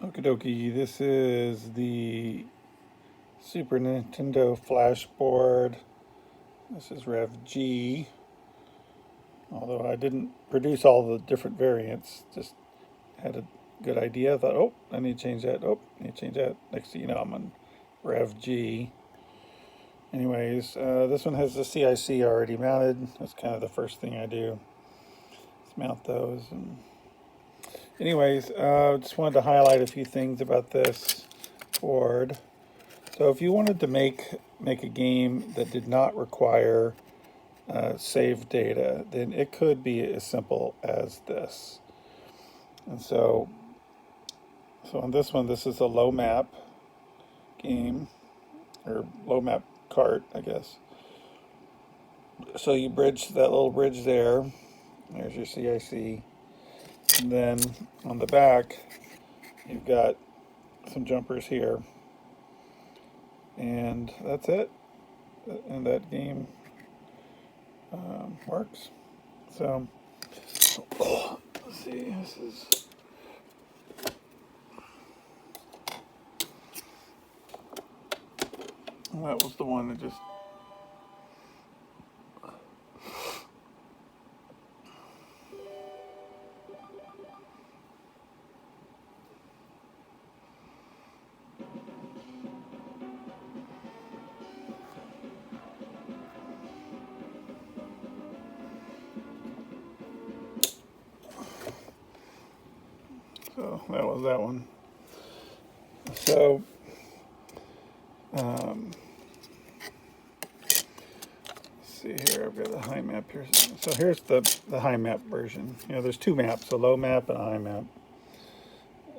Okie dokie, this is the Super Nintendo flashboard. This is Rev G. Although I didn't produce all the different variants, just had a good idea. Thought, oh, I need to change that. Oh, I need to change that. Next thing you know, I'm on Rev G. Anyways, this one has the CIC already mounted. That's kind of the first thing I do. Let's mount those. Anyways, just wanted to highlight a few things about this board. So if you wanted to make a game that did not require save data, then it could be as simple as this. And so on this one, this is a low map game, or low map cart, I guess. So you bridge that little bridge there. There's your CIC. And then on the back, you've got some jumpers here. And that's it. And that game works. So, let's see, this is... That was the one that just... So that was that one. So, let's see here, I've got the high map here. So here's the high map version. You know, there's two maps, a low map and a high map.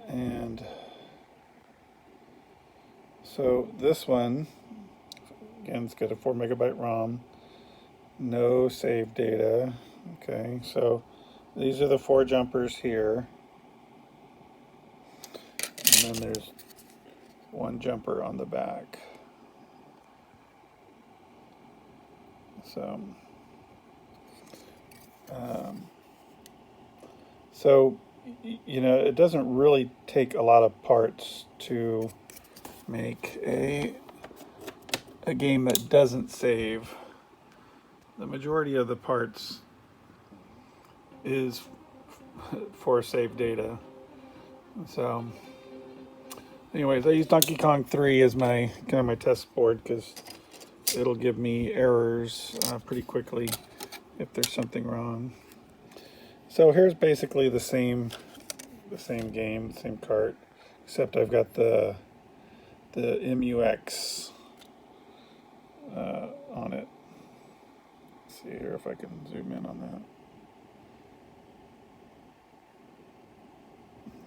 And so this one, again, it's got a 4 megabyte ROM, no save data. Okay, so these are the 4 jumpers here. And then there's 1 jumper on the back. So, you know, it doesn't really take a lot of parts to make a game that doesn't save. The majority of the parts is for save data. So, anyways, I use Donkey Kong 3 as my kind of my test board because it'll give me errors pretty quickly if there's something wrong. So here's basically the same game, same cart, except I've got the MUX on it. Let's see here if I can zoom in on that.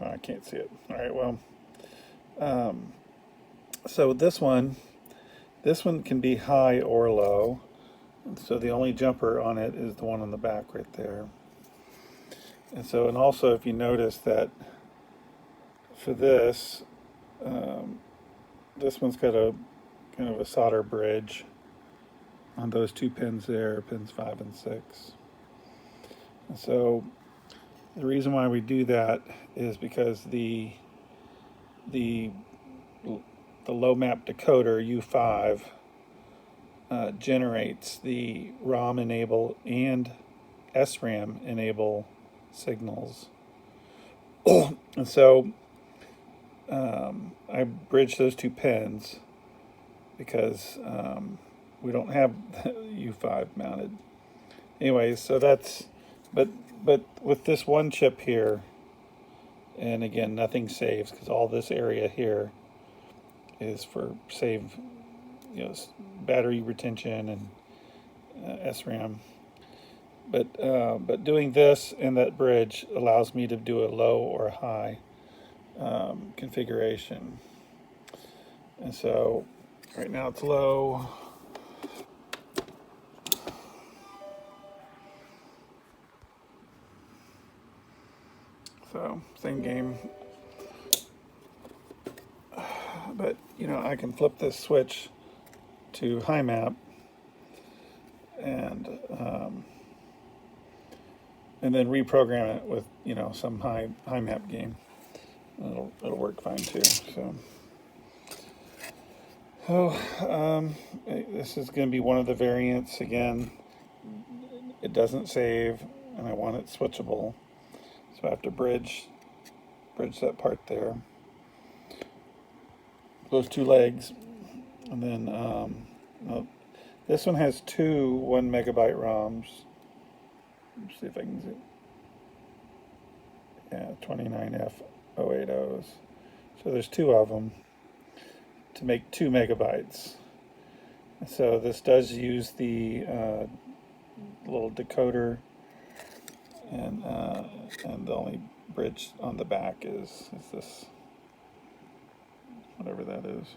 Oh, I can't see it. All right, well, so this one can be high or low. So the only jumper on it is the one on the back right there. And so, and also if you notice that for this, this one's got a kind of a solder bridge on those 2 pins there, pins 5 and 6. And so the reason why we do that is because the low map decoder U5 generates the ROM enable and SRAM enable signals. And so I bridge those 2 pins because we don't have U5 mounted. Anyways, so that's, but with this one chip here, and again, nothing saves because all this area here is for save, you know, battery retention and SRAM. But doing this and that bridge allows me to do a low or a high configuration. And so right now it's low. So same game. But you know, I can flip this switch to high map and then reprogram it with, you know, some high map game. It'll work fine too. So, this is going to be one of the variants again. It doesn't save, and I want it switchable, so I have to bridge that part there. Those two legs, and then no, this one has two 1 megabyte ROMs. Let's see if I can zoom. Yeah, 29F080s. So there's two of them to make 2 megabytes. So this does use the little decoder, and the only bridge on the back is this, whatever that is.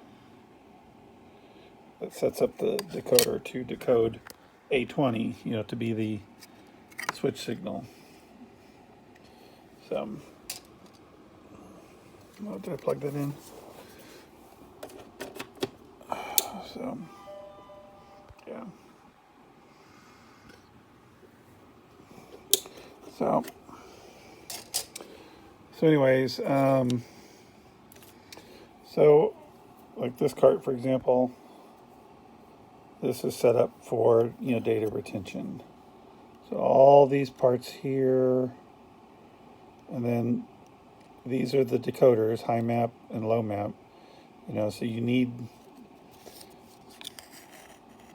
That sets up the decoder to decode A20, to be the switch signal. So, oh, did I plug that in? So, yeah. So anyways, so like this cart, for example, this is set up for, data retention. So all these parts here, and then these are the decoders, high map and low map. So you need,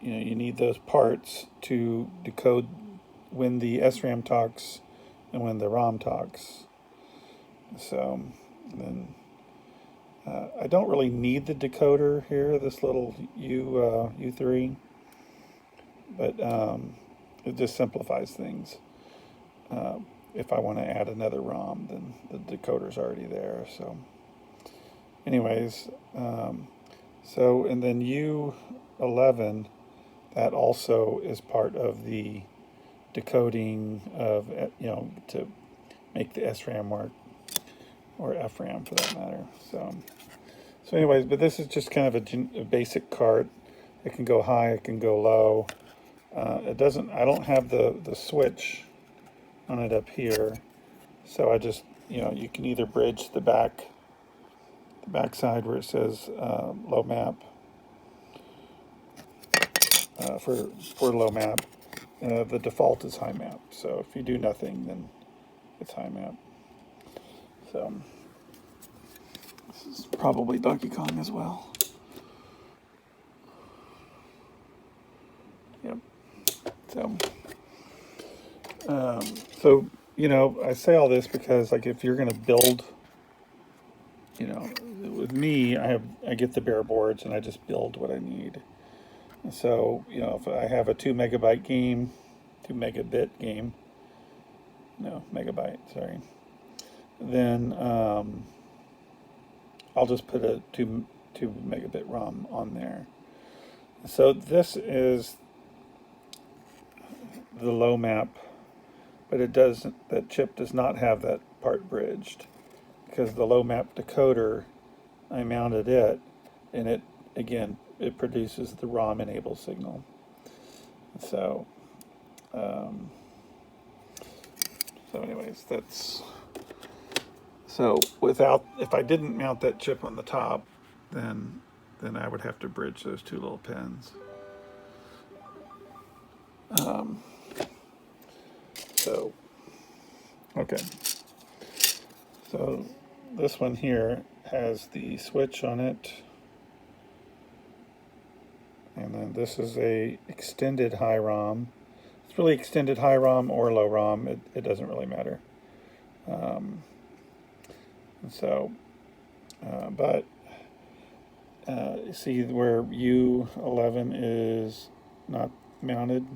you need those parts to decode when the SRAM talks and when the ROM talks. So then I don't really need the decoder here, this little U3, but it just simplifies things. If I want to add another ROM, then the decoder's already there. So anyways, so, and then U11, that also is part of the decoding of, to make the SRAM work, or FRAM for that matter. So anyways, but this is just kind of a basic cart. It can go high, it can go low. I don't have the switch on it up here. So I just, you can either bridge the back side where it says low map for low map. The default is high map. So if you do nothing, then it's high map. So this is probably Donkey Kong as well. Yep. So I say all this because, like, if you're going to build, with me, I get the bare boards and I just build what I need. And so, if I have a 2 megabit game, 2 megabit game, no, megabyte, sorry, then I'll just put a 2 megabit ROM on there. So this is the low map, but that chip does not have that part bridged, because the low map decoder, I mounted it, and it produces the ROM enable signal. So anyways, if I didn't mount that chip on the top, then I would have to bridge those two little pins. Okay. So this one here has the switch on it, and then this is a extended high ROM. It's really extended high ROM or low ROM. It doesn't really matter. But see where U11 is not mounted?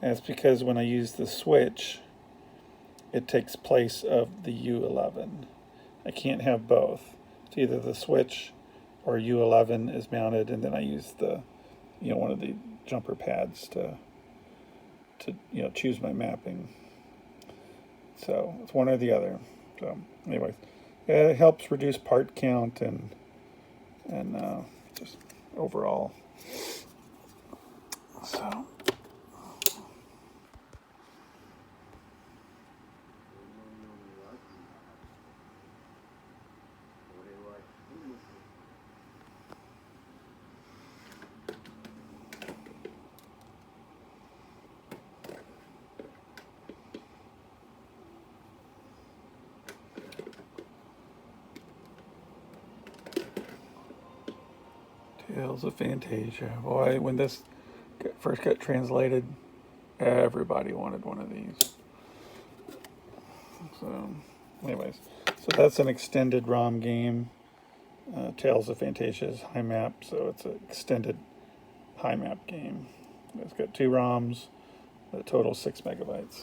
That's because when I use the switch, it takes place of the U11. I can't have both. It's either the switch or U11 is mounted, and then I use the, one of the jumper pads to choose my mapping. So it's one or the other. So anyways, yeah, it helps reduce part count and just overall. So. Tales of Fantasia. Boy, when this first got translated, everybody wanted one of these. So, anyways, so that's an extended ROM game. Tales of Fantasia is high map, so it's an extended high map game. It's got 2 ROMs, a total 6 megabytes.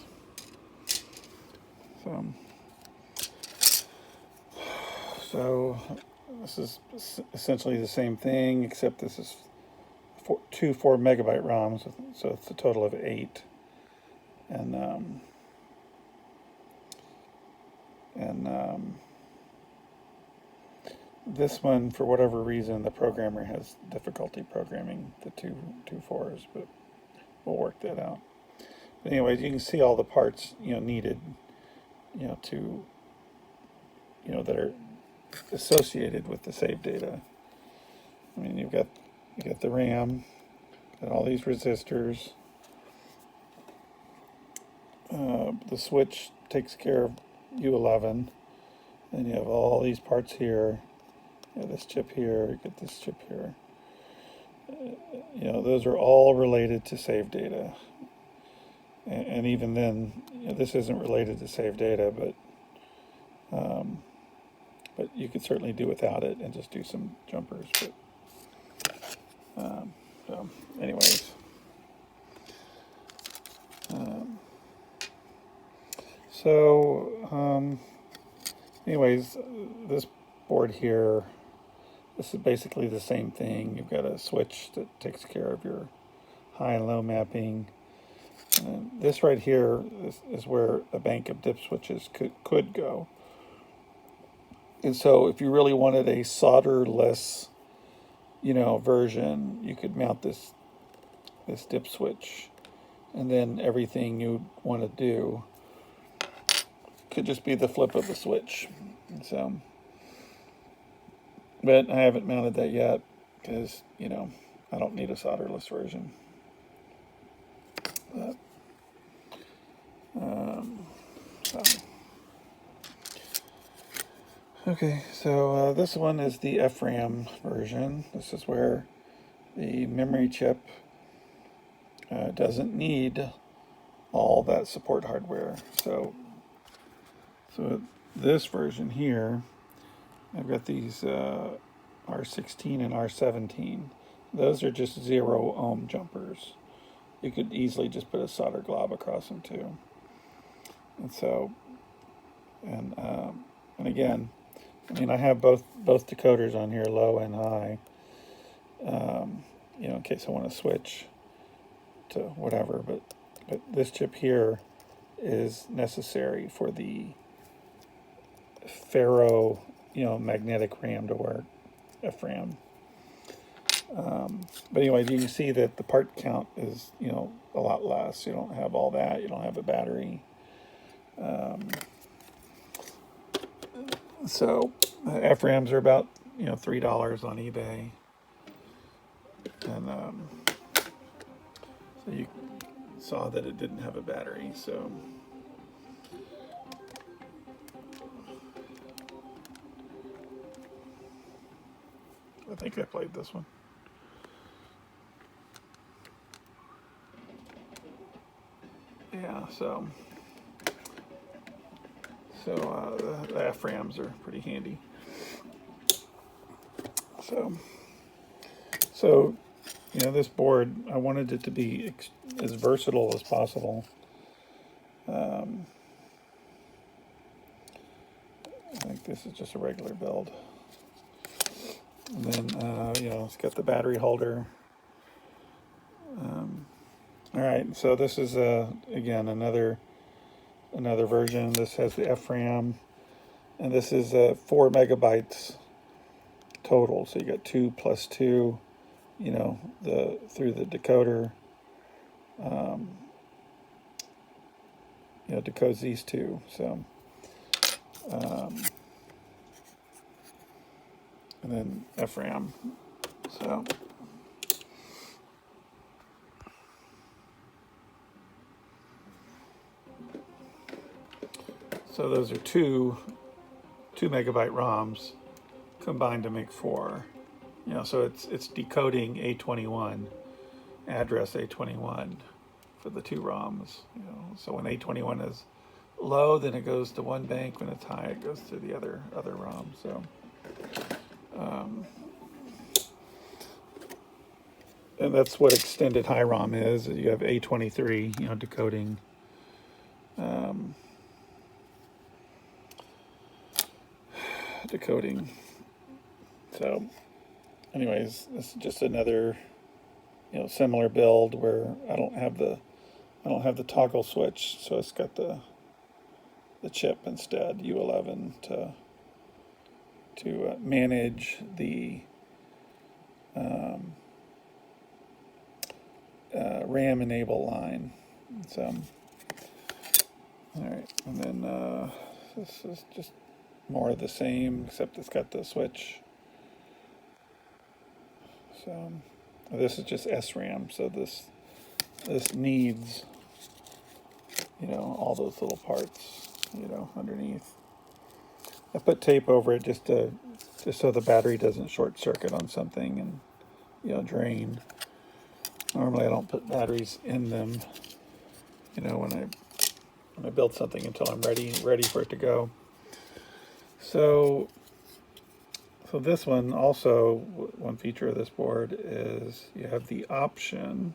So this is essentially the same thing, except this is 2 4 megabyte ROMs, so it's a total of 8. This one, for whatever reason, the programmer has difficulty programming the two 4s, but we'll work that out. But anyways, you can see all the parts needed, to that are associated with the save data. I mean, you got the RAM, got all these resistors. The switch takes care of U11. Then you have all these parts here. You have this chip here. You get this chip here. Those are all related to save data. And even then, this isn't related to save data, but you could certainly do without it and just do some jumpers. But so, anyways, this board here, this is basically the same thing. You've got a switch that takes care of your high and low mapping. This right here is where a bank of dip switches could go. And so if you really wanted a solderless, version, you could mount this dip switch, and then everything you want to do could just be the flip of the switch. And so, but I haven't mounted that yet because, I don't need a solderless version. But, okay, so this one is the FRAM version. This is where the memory chip doesn't need all that support hardware. So this version here, I've got these R16 and R17. Those are just 0 ohm jumpers. You could easily just put a solder glob across them too. And so, and again, I mean, I have both decoders on here, low and high, in case I want to switch to whatever. But this chip here is necessary for the ferro, magnetic RAM to work, FRAM. But anyway, you can see that the part count is, a lot less. You don't have all that. You don't have a battery. So FRAMs are about, $3 on eBay. And so you saw that it didn't have a battery. So I think I played this one. Yeah, so the FRAMs are pretty handy. So this board, I wanted it to be as versatile as possible. I think this is just a regular build. And then, it's got the battery holder. All right, so this is, again, another version. This has the FRAM, and this is 4 megabytes total. So you got 2 plus 2, through the decoder. Decodes these two. So, and then FRAM. So those are two megabyte ROMs combined to make 4. You know, so it's decoding A21, address A21 for the two ROMs. You know, so when A21 is low, then it goes to one bank. When it's high, it goes to the other ROM. So, and that's what extended high ROM is. You have A23, you know, decoding. Decoding. So, anyways, this is just another, you know, similar build where I don't have the toggle switch, so it's got the chip instead, U11, to manage the RAM enable line. So, all right, and then this is just more of the same, except it's got the switch. So this is just SRAM. So this needs, you know, all those little parts, you know, underneath. I put tape over it just so the battery doesn't short circuit on something and, you know, drain. Normally I don't put batteries in them, you know, when I build something until I'm ready for it to go. So this one also, one feature of this board is you have the option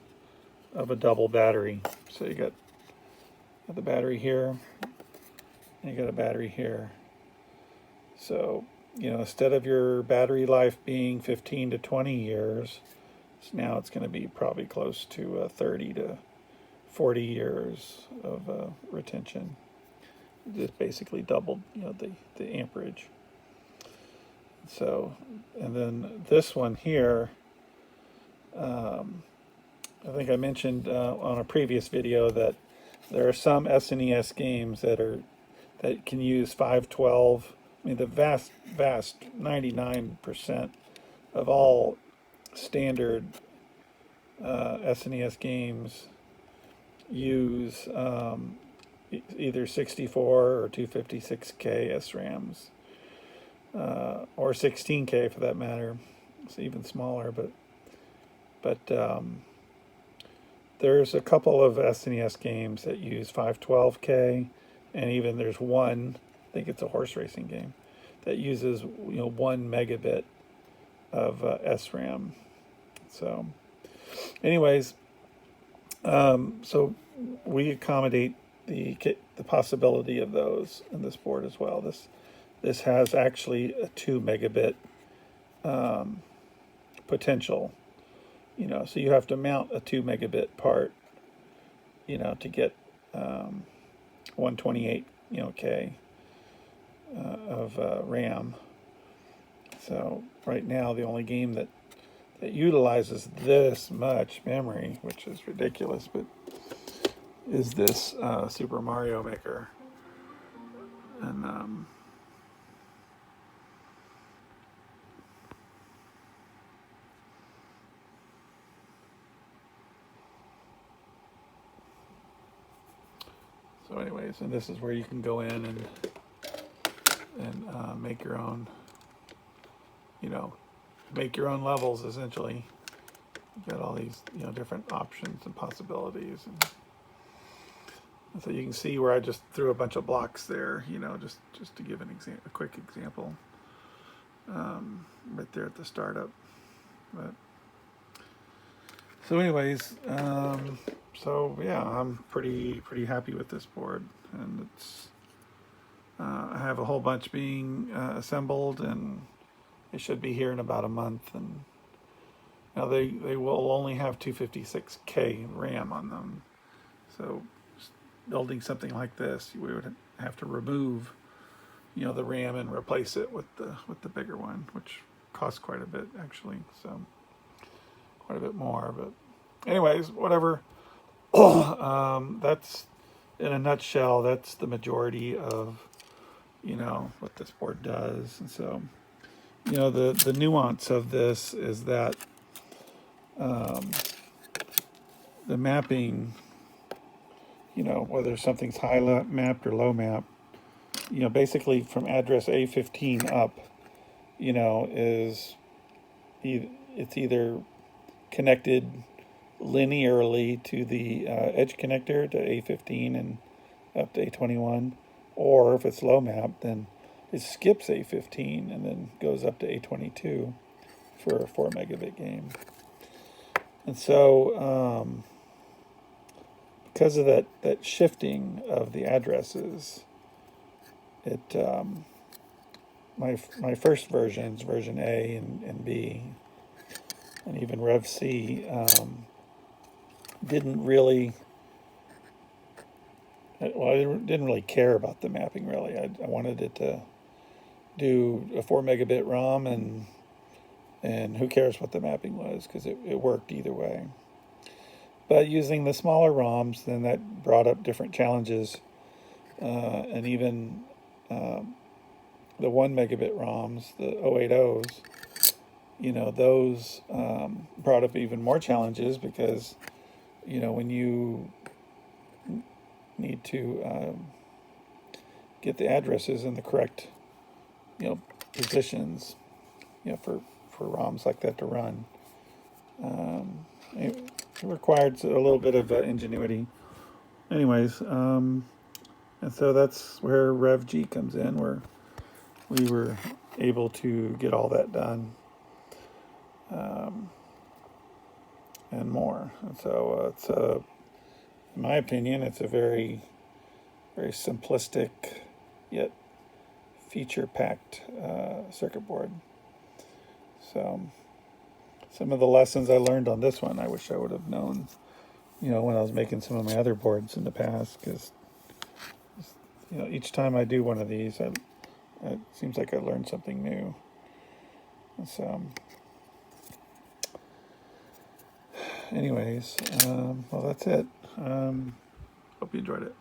of a double battery. So you got the battery here, and you got a battery here. So, you know, instead of your battery life being 15 to 20 years, now it's going to be probably close to 30 to 40 years of retention. Just basically doubled, you know, the amperage. So, and then this one here, I think I mentioned on a previous video that there are some SNES games that can use 512. I mean, the vast 99% of all standard SNES games use either 64 or 256K SRAMs, or 16K for that matter. It's even smaller, but there's a couple of SNES games that use 512K, and even there's one, I think it's a horse racing game, that uses, you know, 1 megabit of SRAM. So, anyways, so we accommodate the possibility of those in this board as well. This has actually a 2 megabit potential, you know, so you have to mount a 2 megabit part, you know, to get 128, you know, K of RAM. So right now the only game that utilizes this much memory, which is ridiculous, but is this Super Mario Maker. And so anyways, and this is where you can go in and make your own, you know, make your own levels essentially. You got all these, you know, different options and possibilities, and so you can see where I just threw a bunch of blocks there, you know, just to give a quick example, right there at the startup. But so anyways, so yeah, I'm pretty happy with this board, and it's I have a whole bunch being assembled, and they should be here in about a month. And now they will only have 256K RAM on them, so building something like this, we would have to remove, you know, the RAM and replace it with the bigger one, which costs quite a bit actually, so quite a bit more. But anyways, whatever. That's, in a nutshell, that's the majority of, you know, what this board does. And so, you know, the nuance of this is that the mapping, you know, whether something's high mapped or low mapped, you know, basically from address A15 up, you know, is it's either connected linearly to the edge connector to A15 and up to A21, or if it's low map, then it skips A15 and then goes up to A22 for a 4 megabit game. And so because of that shifting of the addresses, it my first versions, version A and B, and even Rev C, didn't really. Well, I didn't really care about the mapping really. I wanted it to do a 4 megabit ROM, and who cares what the mapping was, because it worked either way. But using the smaller ROMs, then that brought up different challenges, and even the 1 megabit ROMs, the 080s, those brought up even more challenges, because when you need to get the addresses in the correct positions for ROMs like that to run, it required a little bit of ingenuity. Anyways, and so that's where Rev G comes in, where we were able to get all that done, and more. And so it's in my opinion, it's a very, very simplistic yet feature-packed circuit board. So some of the lessons I learned on this one, I wish I would have known, when I was making some of my other boards in the past, because each time I do one of these, it seems like I learned something new. So, anyways, well, that's it. Hope you enjoyed it.